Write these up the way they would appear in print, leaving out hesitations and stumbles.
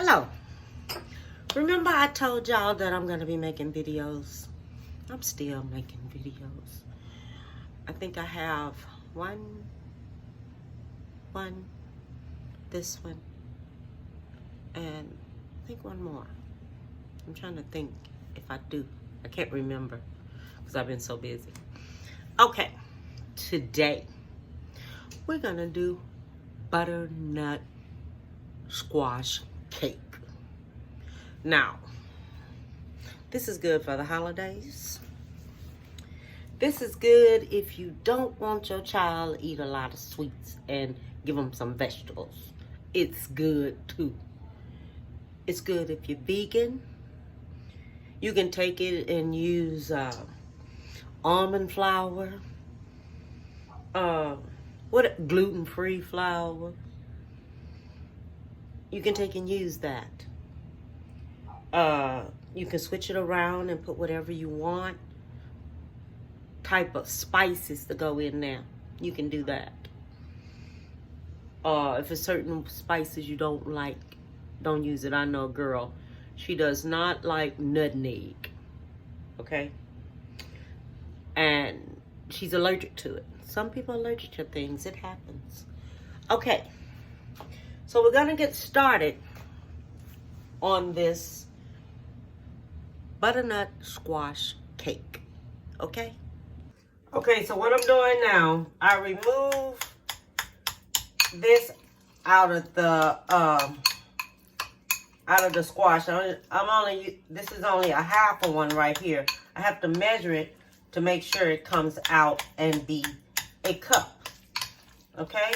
Hello. Remember I told y'all that I'm going to be making videos? I'm still making videos. I think I have one, this one, and I think one more. I'm trying to think if I do. I can't remember because I've been so busy. Okay, today we're going to do butternut squash cake. Now, this is good for the holidays. This is good if you don't want your child to eat a lot of sweets and give them some vegetables. It's good too. It's good if you're vegan. You can take it and use almond flour, gluten-free flour. You can take and use that. You can switch it around and put whatever you want type of spices to go in there. You can do that. If it's certain spices you don't like, don't use it. I know a girl, she does not like nutmeg, okay? And she's allergic to it. Some people are allergic to things. It happens. Okay, so we're gonna get started on this butternut squash cake, okay? Okay, so what I'm doing now, I remove this out of the squash. This is only a half of one right here. I have to measure it to make sure it comes out and be a cup, okay?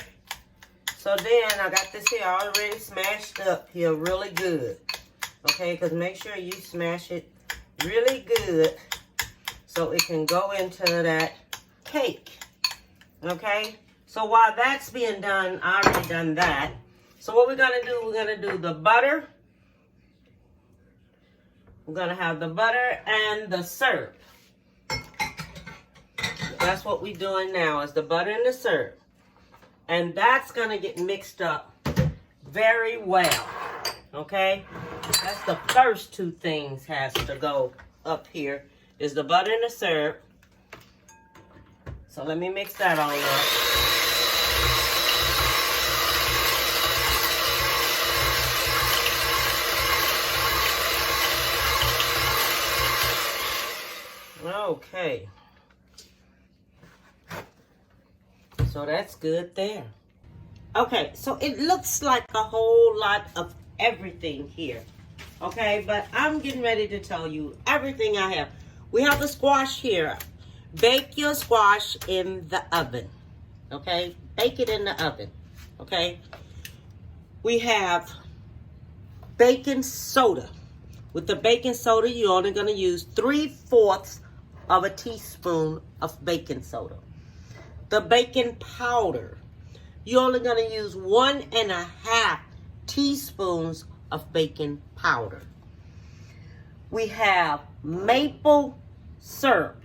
So then I got this here already smashed up here really good, okay? Because make sure you smash it really good so it can go into that cake, okay? So while that's being done, I already done that. So what we're gonna do, we're gonna do the butter. We're gonna have the butter and the syrup. That's what we're doing now, is the butter and the syrup. And that's gonna get mixed up very well, okay? That's the first two things has to go up here, is the butter and the syrup. So let me mix that all up. Okay. So that's good there. Okay, so it looks like a whole lot of everything here. Okay, but I'm getting ready to tell you everything I have. We have the squash here. Bake your squash in the oven. Okay, bake it in the oven. Okay, we have baking soda. With the baking soda, you're only going to use 3/4 of a teaspoon of baking soda. The baking powder, you're only going to use 1.5 teaspoons of baking powder. We have maple syrup,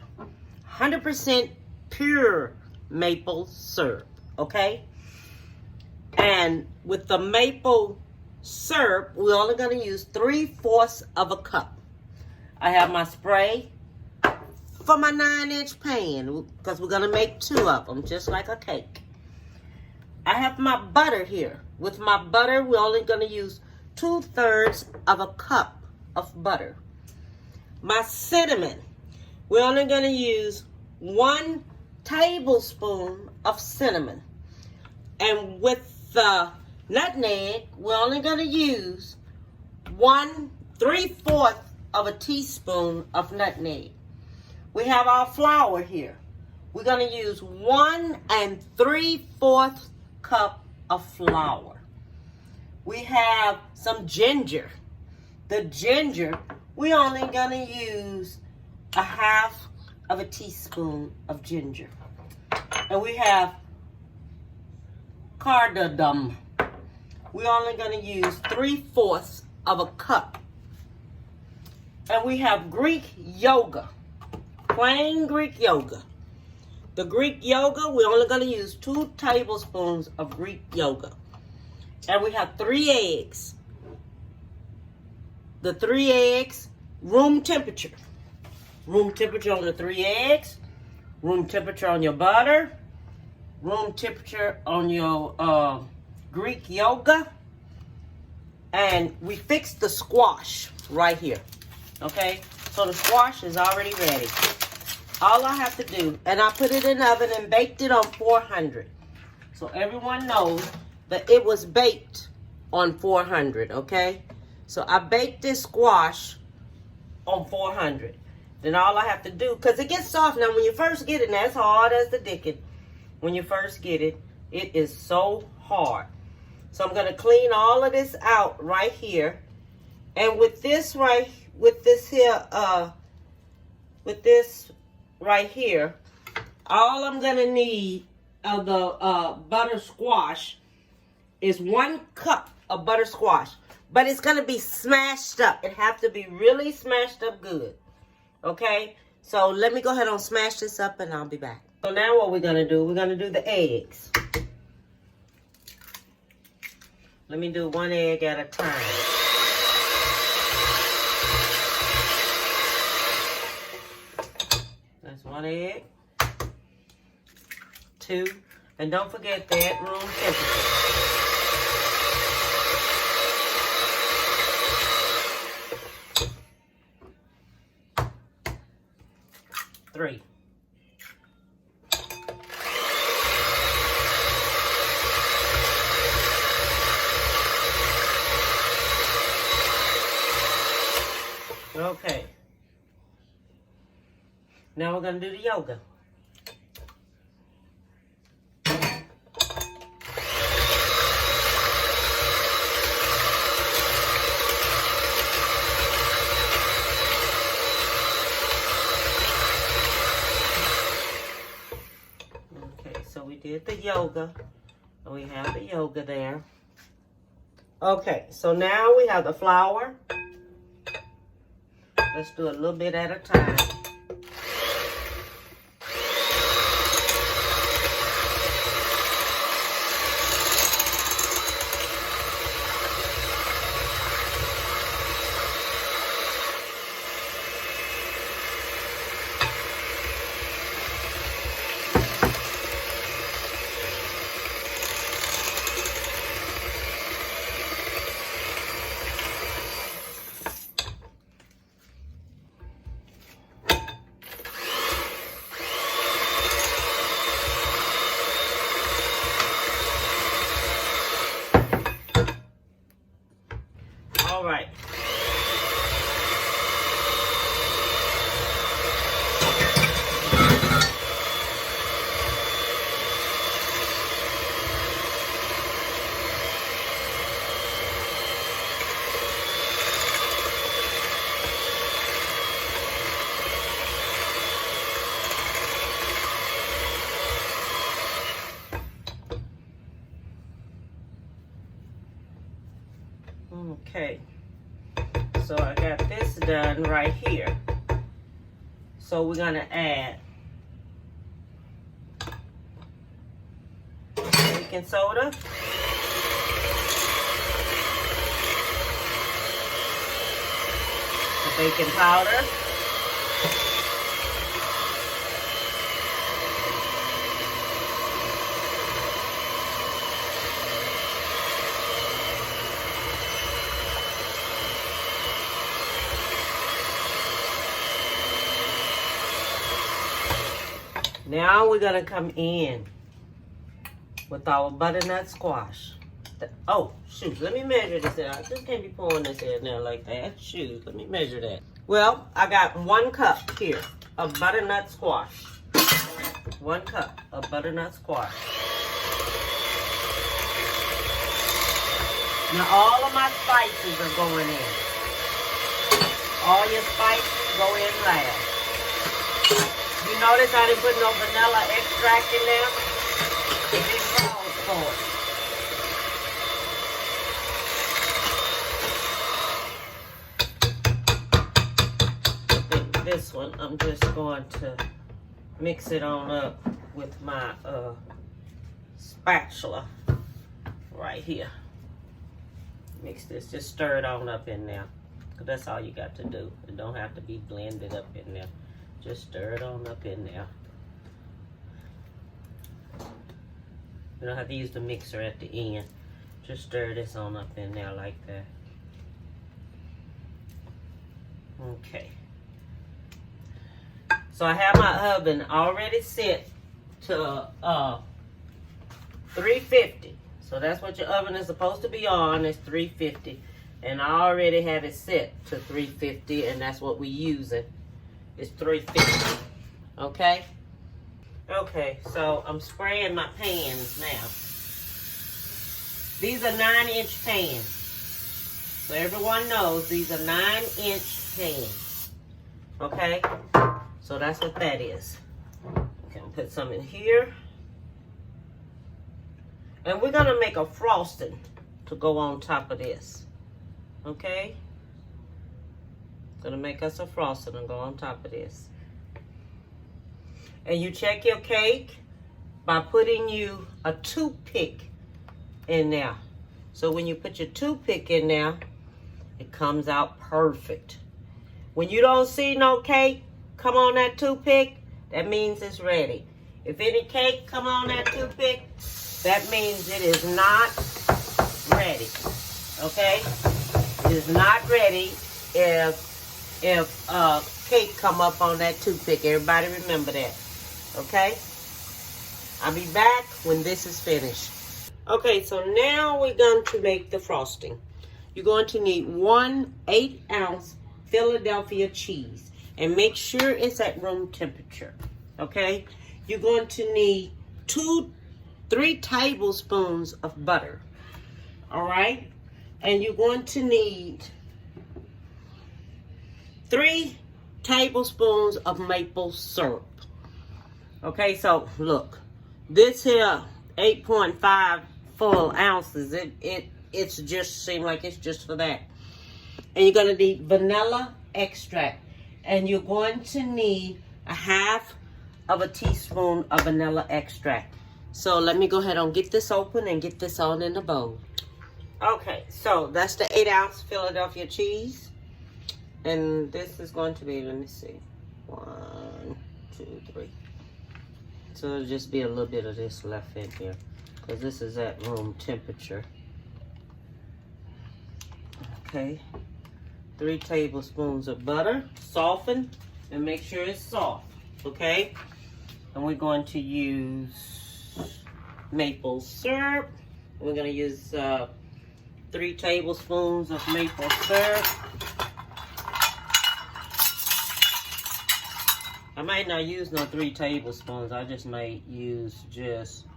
100% pure maple syrup, okay? And with the maple syrup, we're only going to use 3/4 of a cup. I have my spray for my 9-inch pan, because we're going to make 2 of them, just like a cake. I have my butter here. With my butter, we're only going to use 2/3 of a cup of butter. My cinnamon, we're only going to use 1 tablespoon of cinnamon. And with the nutmeg, we're only going to use 3/4 of a teaspoon of nutmeg. We have our flour here. We're going to use 1 3/4 cup of flour. We have some ginger. The ginger, we're only going to use 1/2 of a teaspoon of ginger. And we have cardamom. We're only going to use 3/4 of a cup. And we have Greek yogurt. Plain Greek yogurt. The Greek yogurt, we're only going to use 2 tablespoons of Greek yogurt. And we have 3 eggs. the 3 eggs, room temperature. Room temperature on the 3 eggs, room temperature on your butter, room temperature on your Greek yogurt, and we fixed the squash right here. Okay, so the squash is already ready. All I have to do, and I put it in the oven and baked it on 400. So everyone knows that it was baked on 400, okay? So I baked this squash on 400. Then all I have to do, because it gets soft. Now, when you first get it, now it's hard as the dickens. When you first get it, it is so hard. So I'm going to clean all of this out right here. And with this right here, all I'm going to need of the butter squash is 1 cup of butter squash. But it's going to be smashed up. It has to be really smashed up good. Okay, so let me go ahead and smash this up and I'll be back. So now what we're going to do, we're going to do the eggs. Let me do 1 egg at a time. That's 1 egg. 2. And don't forget that room temperature. 3. Okay. Now we're going to do the yogurt. We did the yoga, and we have the yoga there. Okay, so now we have the flour. Let's do a little bit at a time. All right. Okay, so I got this done right here. So we're gonna add baking soda, the baking powder, now we're gonna come in with our butternut squash. Oh, shoot, let me measure this out. I just can't be pouring this in there like that. Shoot, let me measure that. Well, I got 1 cup here of butternut squash. 1 cup of butternut squash. Now all of my spices are going in. All your spices go in last. You notice I didn't put no vanilla extract in there? It calls for it. I think this one, I'm just going to mix it on up with my spatula right here. Mix this, just stir it on up in there. That's all you got to do. It don't have to be blended up in there. Just stir it on up in there. You don't have to use the mixer at the end. Just stir this on up in there like that. Okay. So I have my oven already set to 350. So that's what your oven is supposed to be on, is 350. And I already have it set to 350, and that's what we using. It's 350. Okay? Okay, so I'm spraying my pans now. These are 9-inch pans. So everyone knows these are 9-inch pans. Okay? So that's what that is. Okay, I'll put some in here. And we're gonna make a frosting to go on top of this. Okay? Gonna make us a frosting and go on top of this. And you check your cake by putting you a toothpick in there. So when you put your toothpick in there, it comes out perfect. When you don't see no cake come on that toothpick, that means it's ready. If any cake come on that toothpick, that means it is not ready. Okay? It is not ready if cake come up on that toothpick. Everybody remember that. Okay? I'll be back when this is finished. Okay, so now we're going to make the frosting. You're going to need 1 8-ounce Philadelphia cheese. And make sure it's at room temperature. Okay? You're going to need 3 tablespoons of butter. Alright? And you're going to need 3 tablespoons of maple syrup. Okay, so look. This here 8.5 full ounces. It's just seem like it's just for that. And you're going to need vanilla extract. And you're going to need 1/2 of a teaspoon of vanilla extract. So let me go ahead and get this open and get this on in the bowl. Okay, so that's the 8-ounce Philadelphia cheese. And this is going to be, let me see, 1, 2, 3. So it'll just be a little bit of this left in here, because this is at room temperature. Okay, 3 tablespoons of butter, soften, and make sure it's soft, okay? And we're going to use maple syrup. We're going to use 3 tablespoons of maple syrup. I might not use no 3 tablespoons. I just might use just,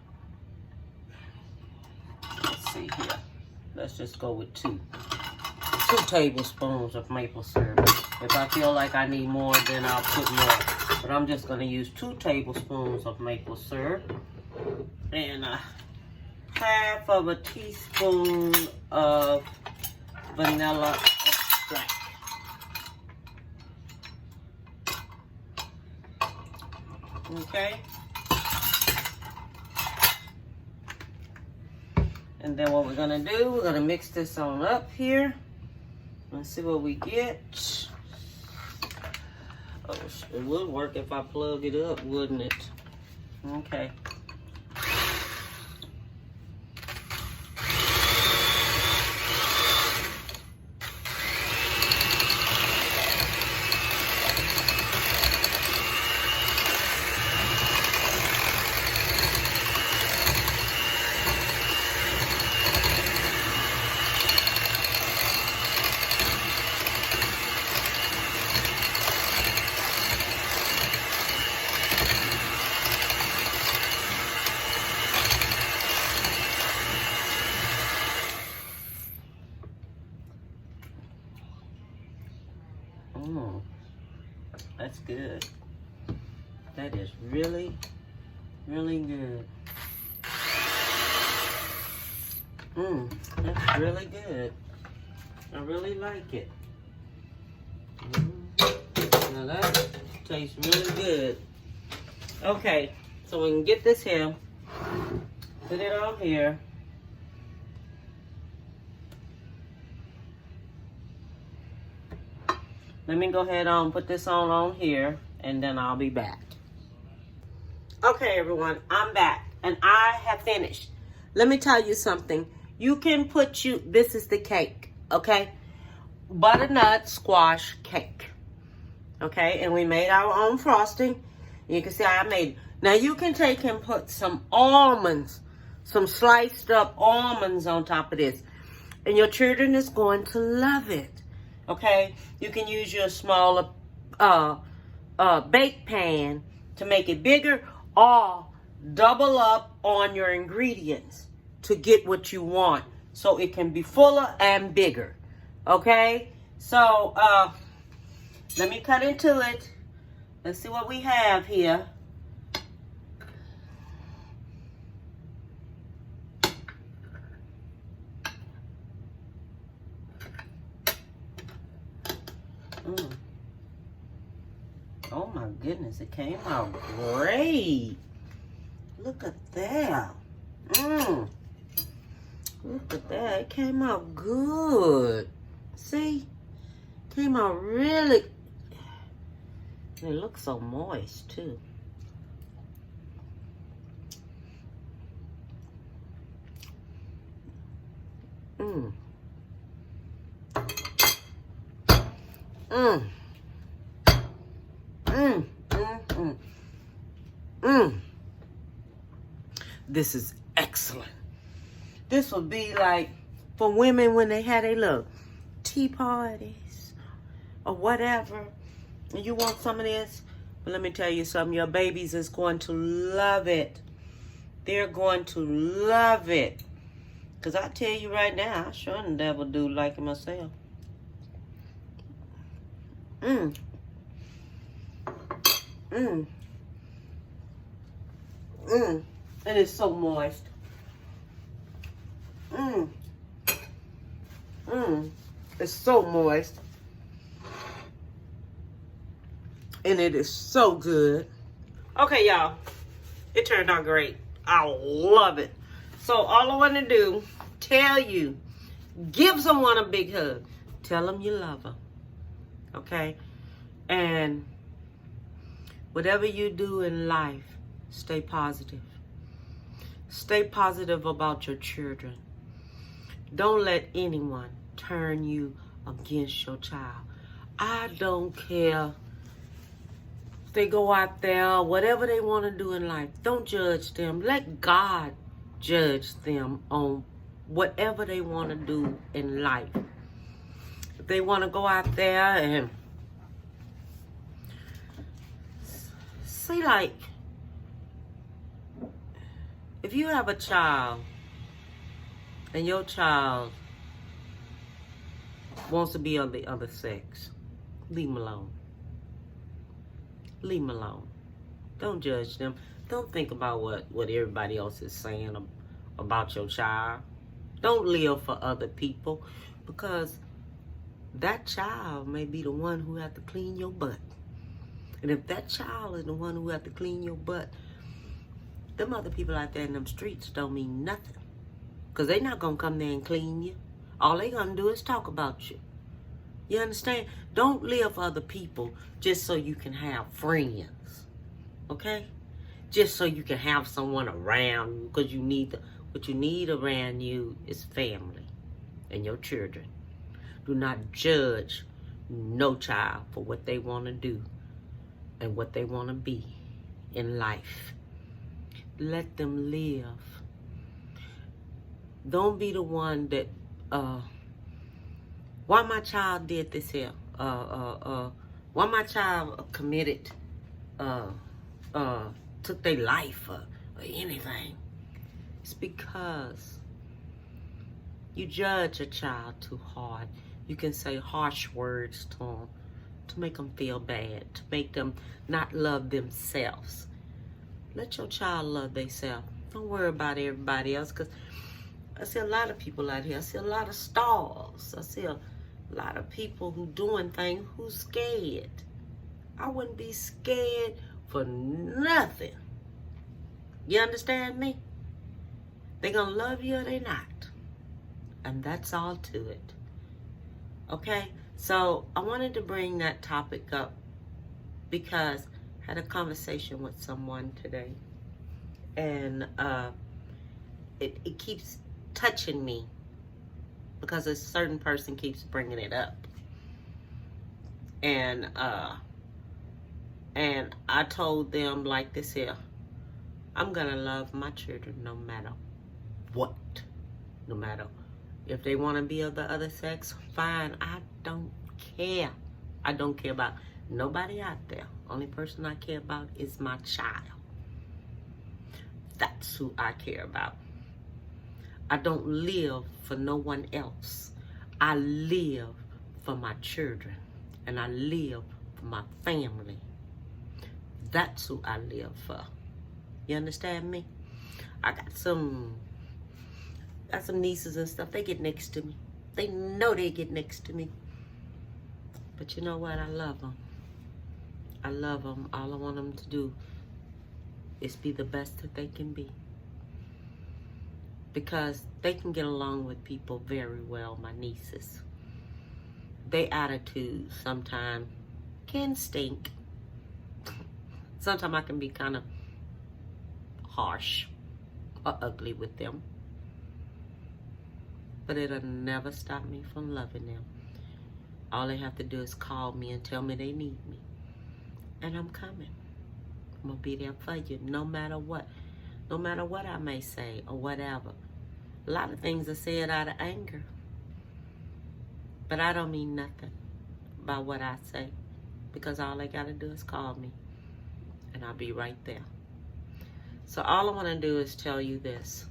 let's see here. Let's just go with 2 tablespoons of maple syrup. If I feel like I need more, then I'll put more. But I'm just going to use 2 tablespoons of maple syrup. And 1/2 of a teaspoon of vanilla extract. Okay. And then what we're gonna do, we're gonna mix this on up here. Let's see what we get. Oh, it would work if I plug it up, wouldn't it? Okay. That's good. That is really, really good. That's really good. I really like it. Now that tastes really good. Okay, so we can get this here. Put it on here. Let me go ahead and put this on here, and then I'll be back. Okay, everyone, I'm back, and I have finished. Let me tell you something. You can this is the cake, okay? Butternut squash cake, okay? And we made our own frosting. You can see I made it. Now, you can take and put some almonds, some sliced up almonds on top of this, and your children is going to love it, okay? You can use your smaller bake pan to make it bigger, or double up on your ingredients to get what you want, so it can be fuller and bigger, okay? So, let me cut into it. Let's see what we have here. Oh my goodness, it came out great. Look at that. Look at that. It came out good. See? Came out really. It looks so moist too. This is excellent. This would be like for women when they had their little tea parties or whatever, and you want some of this. But let me tell you something, your babies is going to love it. They're going to love it. Because I tell you right now, I sure never do like it myself. And it's so moist. It's so moist. And it is so good. Okay, y'all. It turned out great. I love it. So all I want to do, tell you, give someone a big hug. Tell them you love them. Okay? And whatever you do in life, stay positive. Stay positive about your children. Don't let anyone turn you against your child. I don't care if they go out there, whatever they want to do in life. Don't judge them. Let God judge them on whatever they want to do in life. If they want to go out there and see, like, if you have a child and your child wants to be of the other sex, leave them alone. Leave them alone. Don't judge them. Don't think about what everybody else is saying about your child. Don't live for other people, because that child may be the one who have to clean your butt. And if that child is the one who have to clean your butt, them other people out there in them streets don't mean nothing. Because they not going to come there and clean you. All they going to do is talk about you. You understand? Don't live for other people just so you can have friends. Okay? Just so you can have someone around you. Because you need what you need around you is family and your children. Do not judge no child for what they want to do and what they want to be in life. Let them live. Don't be the one that, why my child did this here? Why my child committed, took their life or anything. It's because you judge a child too hard. You can say harsh words to them to make them feel bad, to make them not love themselves. Let your child love themselves. Don't worry about everybody else, because I see a lot of people out here. I see a lot of stars. I see a lot of people who doing things who's scared. I wouldn't be scared for nothing. You understand me? They gonna love you or they not. And that's all to it. Okay? So I wanted to bring that topic up because I had a conversation with someone today, and it keeps touching me because a certain person keeps bringing it up, and I told them like this here: I'm gonna love my children no matter what, no matter if they want to be of the other sex, fine. I don't care. I don't care about nobody out there. Only person I care about is my child. That's who I care about. I don't live for no one else. I live for my children, and I live for my family. That's who I live for. You understand me? I got some nieces and stuff. They get next to me. They know they get next to me. But you know what? I love them. I love them. All I want them to do is be the best that they can be. Because they can get along with people very well, my nieces. Their attitude sometimes can stink. Sometimes I can be kind of harsh or ugly with them. But it'll never stop me from loving them. All they have to do is call me and tell me they need me. And I'm coming. I'm going to be there for you no matter what. No matter what I may say or whatever. A lot of things are said out of anger. But I don't mean nothing by what I say. Because all they got to do is call me. And I'll be right there. So all I want to do is tell you this.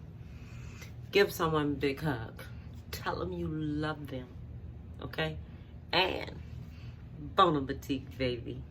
Give someone a big hug. Tell them you love them. Okay? And bon appetit, baby.